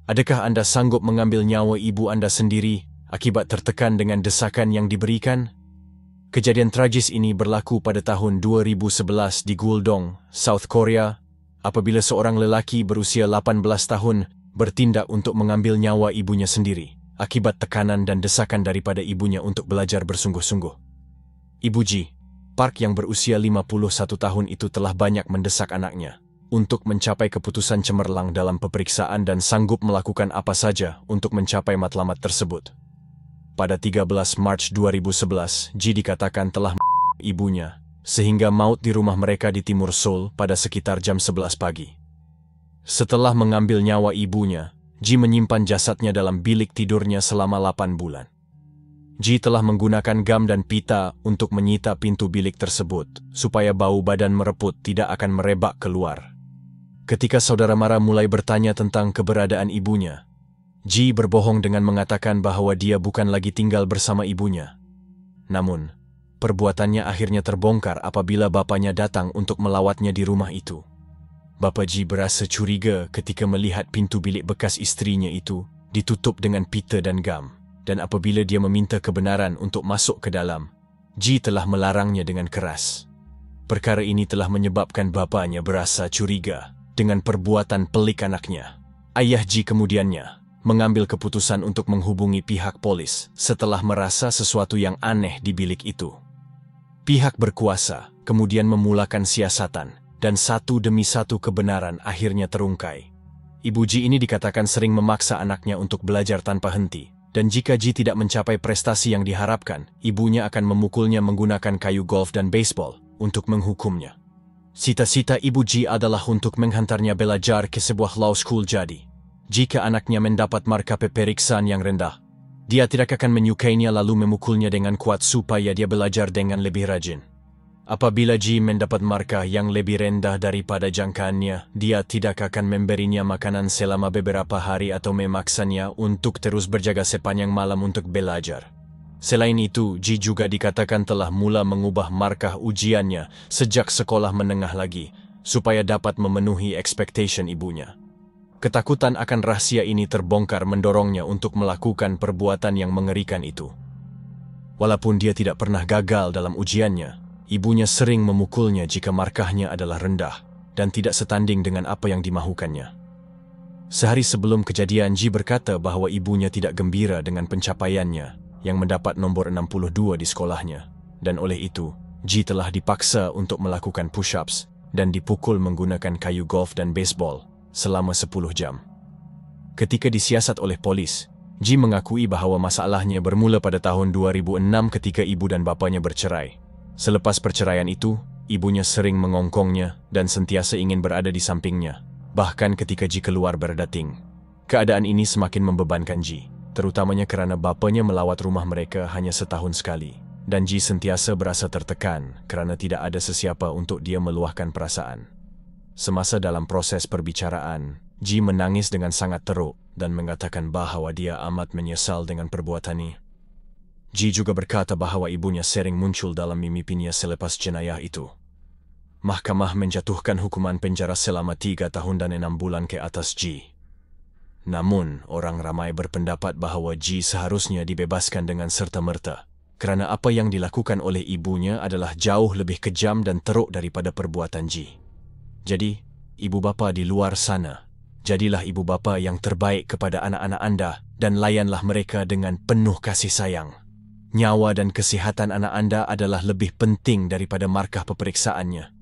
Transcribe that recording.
Adakah Anda sanggup mengambil nyawa ibu Anda sendiri akibat tertekan dengan desakan yang diberikan? Kejadian tragis ini berlaku pada tahun 2011 di Guldong, South Korea, apabila seorang lelaki berusia 18 tahun bertindak untuk mengambil nyawa ibunya sendiri akibat tekanan dan desakan daripada ibunya untuk belajar bersungguh-sungguh. Ibu Ji, Park yang berusia 51 tahun itu telah banyak mendesak anaknya untuk mencapai keputusan cemerlang dalam peperiksaan dan sanggup melakukan apa saja untuk mencapai matlamat tersebut. Pada 13 Maret 2011, Ji dikatakan telah ibunya, sehingga maut di rumah mereka di timur Seoul pada sekitar jam 11 pagi. Setelah mengambil nyawa ibunya, Ji menyimpan jasadnya dalam bilik tidurnya selama 8 bulan. Ji telah menggunakan gam dan pita untuk menyita pintu bilik tersebut, supaya bau badan mereput tidak akan merebak keluar. Ketika saudara Mara mulai bertanya tentang keberadaan ibunya, Ji berbohong dengan mengatakan bahwa dia bukan lagi tinggal bersama ibunya. Namun, perbuatannya akhirnya terbongkar apabila bapaknya datang untuk melawatnya di rumah itu. Bapak Ji berasa curiga ketika melihat pintu bilik bekas istrinya itu ditutup dengan pita dan gam, dan apabila dia meminta kebenaran untuk masuk ke dalam, Ji telah melarangnya dengan keras. Perkara ini telah menyebabkan bapaknya berasa curiga dengan perbuatan pelik anaknya. Ayah Ji kemudiannya mengambil keputusan untuk menghubungi pihak polis setelah merasa sesuatu yang aneh di bilik itu. Pihak berkuasa kemudian memulakan siasatan dan satu demi satu kebenaran akhirnya terungkai. Ibu Ji ini dikatakan sering memaksa anaknya untuk belajar tanpa henti, dan jika Ji tidak mencapai prestasi yang diharapkan, ibunya akan memukulnya menggunakan kayu golf dan baseball untuk menghukumnya. Cita-cita Ibu Ji adalah untuk menghantarnya belajar ke sebuah law school. Jadi, jika anaknya mendapat markah peperiksaan yang rendah, dia tidak akan menyukainya lalu memukulnya dengan kuat supaya dia belajar dengan lebih rajin. Apabila Ji mendapat markah yang lebih rendah daripada jangkaannya, dia tidak akan memberinya makanan selama beberapa hari atau memaksanya untuk terus berjaga sepanjang malam untuk belajar. Selain itu, Ji juga dikatakan telah mula mengubah markah ujiannya sejak sekolah menengah lagi, supaya dapat memenuhi ekspektasi ibunya. Ketakutan akan rahasia ini terbongkar mendorongnya untuk melakukan perbuatan yang mengerikan itu. Walaupun dia tidak pernah gagal dalam ujiannya, ibunya sering memukulnya jika markahnya adalah rendah dan tidak setanding dengan apa yang dimahukannya. Sehari sebelum kejadian, Ji berkata bahwa ibunya tidak gembira dengan pencapaiannya yang mendapat nombor 62 di sekolahnya, dan oleh itu, Ji telah dipaksa untuk melakukan push-ups dan dipukul menggunakan kayu golf dan baseball selama 10 jam. Ketika disiasat oleh polis, Ji mengakui bahwa masalahnya bermula pada tahun 2006 ketika ibu dan bapaknya bercerai. Selepas perceraian itu, ibunya sering mengongkongnya dan sentiasa ingin berada di sampingnya, bahkan ketika Ji keluar berdating. Keadaan ini semakin membebankan Ji, terutamanya karena bapaknya melawat rumah mereka hanya setahun sekali, dan Ji sentiasa berasa tertekan kerana tidak ada sesiapa untuk dia meluahkan perasaan. Semasa dalam proses perbicaraan, Ji menangis dengan sangat teruk dan mengatakan bahawa dia amat menyesal dengan perbuatannya. Ji juga berkata bahawa ibunya sering muncul dalam mimpinya selepas jenayah itu. Mahkamah menjatuhkan hukuman penjara selama 3 tahun dan 6 bulan ke atas Ji. Namun, orang ramai berpendapat bahawa Ji seharusnya dibebaskan dengan serta-merta, kerana apa yang dilakukan oleh ibunya adalah jauh lebih kejam dan teruk daripada perbuatan Ji. Jadi, ibu bapa di luar sana, jadilah ibu bapa yang terbaik kepada anak-anak anda dan layanlah mereka dengan penuh kasih sayang. Nyawa dan kesihatan anak anda adalah lebih penting daripada markah peperiksaannya.